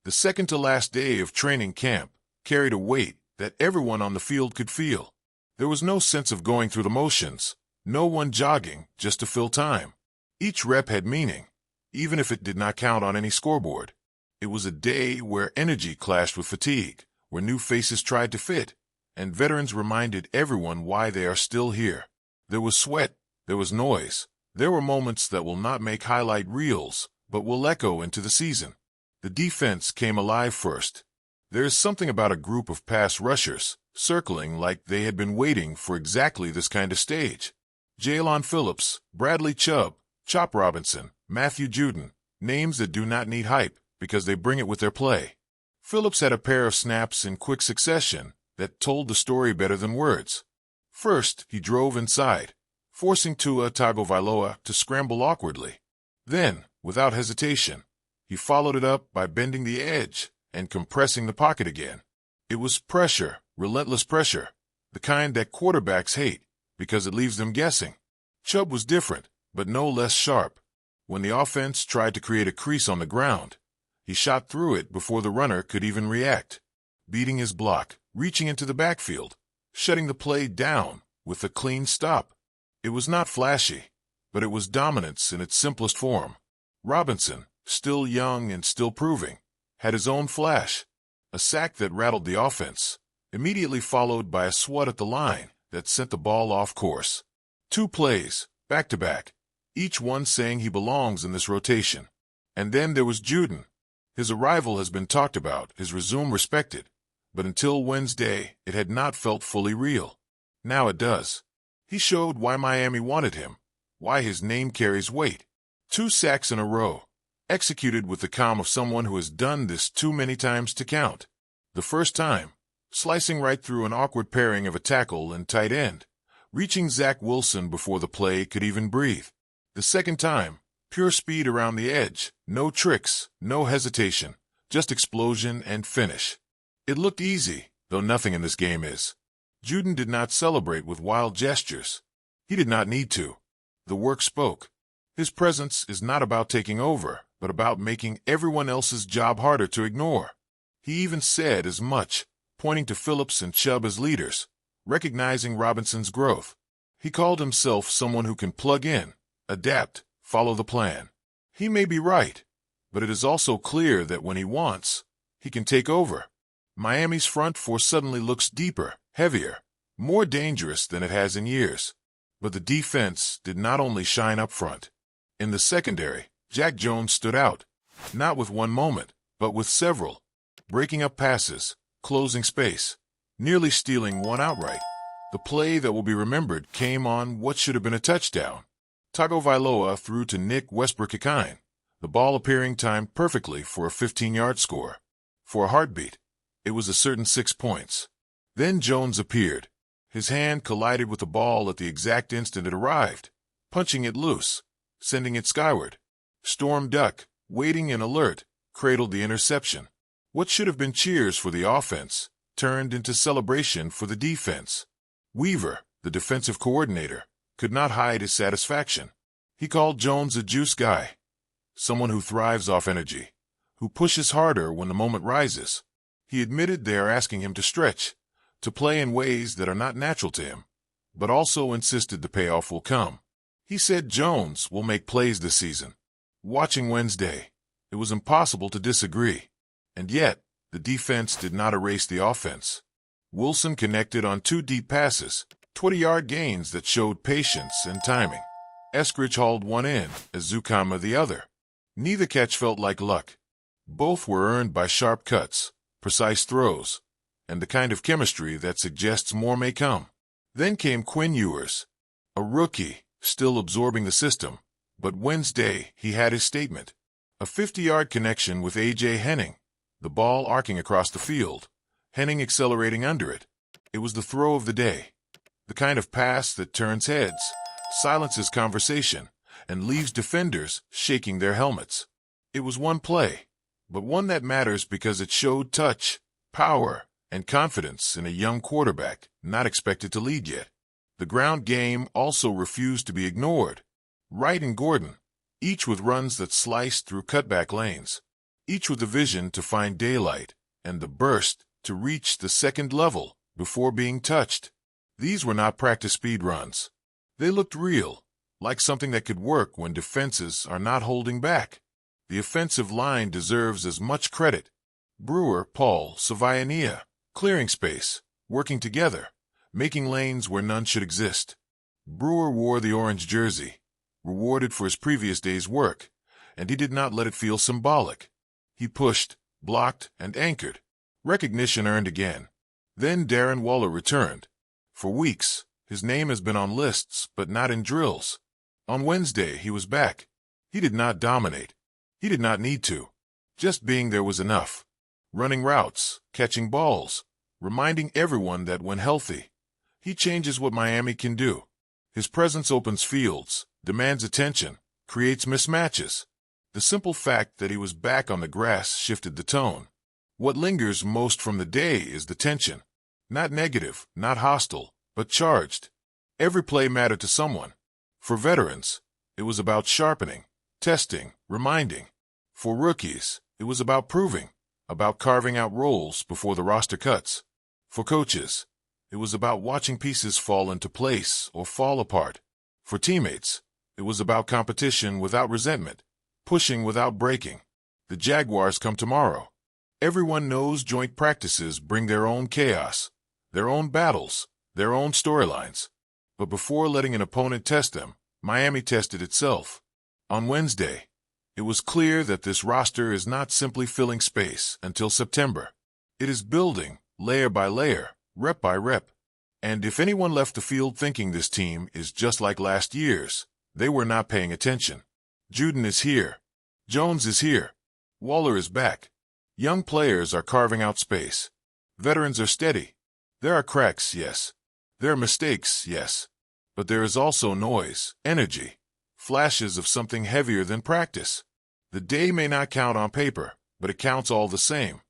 The second-to-last day of training camp carried a weight that everyone on the field could feel. There was no sense of going through the motions, no one jogging just to fill time. Each rep had meaning, even if it did not count on any scoreboard. It was a day where energy clashed with fatigue, where new faces tried to fit, and veterans reminded everyone why they are still here. There was sweat, there was noise, there were moments that will not make highlight reels, but will echo into the season. The defense came alive first. There is something about a group of pass rushers, circling like they had been waiting for exactly this kind of stage. Jalen Phillips, Bradley Chubb, Chop Robinson, Matthew Judon, names that do not need hype because they bring it with their play. Phillips had a pair of snaps in quick succession that told the story better than words. First, he drove inside, forcing Tua Tagovailoa to scramble awkwardly. Then, without hesitation, he followed it up by bending the edge and compressing the pocket again. It was pressure, relentless pressure, the kind that quarterbacks hate because it leaves them guessing. Chubb was different, but no less sharp. When the offense tried to create a crease on the ground, he shot through it before the runner could even react, beating his block, reaching into the backfield, shutting the play down with a clean stop. It was not flashy, but it was dominance in its simplest form. Robinson, still young and still proving, had his own flash, a sack that rattled the offense, immediately followed by a swat at the line that sent the ball off course. 2 plays, back-to-back, each one saying he belongs in this rotation. And then there was Judon. His arrival has been talked about, his resume respected, but until Wednesday it had not felt fully real. Now it does. He showed why Miami wanted him, why his name carries weight. 2 sacks in a row, executed with the calm of someone who has done this too many times to count. The first time, slicing right through an awkward pairing of a tackle and tight end, reaching Zach Wilson before the play could even breathe. The second time, pure speed around the edge, no tricks, no hesitation, just explosion and finish. It looked easy, though nothing in this game is. Judon did not celebrate with wild gestures. He did not need to. The work spoke. His presence is not about taking over, but about making everyone else's job harder to ignore. He even said as much, pointing to Phillips and Chubb as leaders, recognizing Robinson's growth. He called himself someone who can plug in, adapt, follow the plan. He may be right, but it is also clear that when he wants, he can take over. Miami's front four suddenly looks deeper, heavier, more dangerous than it has in years. But the defense did not only shine up front. In the secondary, Jack Jones stood out, not with one moment, but with several, breaking up passes, closing space, nearly stealing one outright. The play that will be remembered came on what should have been a touchdown. Tagovailoa threw to Nick Westbrook-Ikine, the ball appearing timed perfectly for a 15-yard score. For a heartbeat, it was a certain 6 points. Then Jones appeared. His hand collided with the ball at the exact instant it arrived, punching it loose, sending it skyward. Storm Duck, waiting and alert, cradled the interception. What should have been cheers for the offense turned into celebration for the defense. Weaver, the defensive coordinator, could not hide his satisfaction. He called Jones a juice guy, someone who thrives off energy, who pushes harder when the moment rises. He admitted they are asking him to stretch, to play in ways that are not natural to him, but also insisted the payoff will come. He said Jones will make plays this season. Watching Wednesday, it was impossible to disagree. And yet, the defense did not erase the offense. Wilson connected on 2 deep passes, 20-yard gains that showed patience and timing. Eskridge hauled one in, Azukama the other. Neither catch felt like luck. Both were earned by sharp cuts, precise throws, and the kind of chemistry that suggests more may come. Then came Quinn Ewers, a rookie, still absorbing the system, but Wednesday he had his statement. A 50-yard connection with A.J. Henning, the ball arcing across the field, Henning accelerating under it. It was the throw of the day, the kind of pass that turns heads, silences conversation, and leaves defenders shaking their helmets. It was one play, but one that matters because it showed touch, power, and confidence in a young quarterback not expected to lead yet. The ground game also refused to be ignored. Wright and Gordon, each with runs that sliced through cutback lanes. each with a vision to find daylight and the burst to reach the second level before being touched. These were not practice speed runs. They looked real, like something that could work when defenses are not holding back. The offensive line deserves as much credit. Brewer, Paul, Savaiania, clearing space, working together, making lanes where none should exist. Brewer wore the orange jersey, rewarded for his previous day's work, and he did not let it feel symbolic. He pushed, blocked, and anchored. Recognition earned again. Then Darren Waller returned. For weeks, his name has been on lists, but not in drills. On Wednesday, he was back. He did not dominate. He did not need to. Just being there was enough. Running routes, catching balls, reminding everyone that when healthy, he changes what Miami can do. His presence opens fields, demands attention, creates mismatches. The simple fact that he was back on the grass shifted the tone. What lingers most from the day is the tension. Not negative, not hostile, but charged. Every play mattered to someone. For veterans, it was about sharpening, testing, reminding. For rookies, it was about proving, about carving out roles before the roster cuts. For coaches, it was about watching pieces fall into place or fall apart. For teammates, it was about competition without resentment, pushing without breaking. The Jaguars come tomorrow. Everyone knows joint practices bring their own chaos, their own battles, their own storylines. But before letting an opponent test them, Miami tested itself. On Wednesday, it was clear that this roster is not simply filling space until September. It is building, layer by layer, rep by rep. And if anyone left the field thinking this team is just like last year's, they were not paying attention. Juden is here. Jones is here. Waller is back. Young players are carving out space. Veterans are steady. There are cracks, yes. There are mistakes, yes. But there is also noise, energy, flashes of something heavier than practice. The day may not count on paper, but it counts all the same.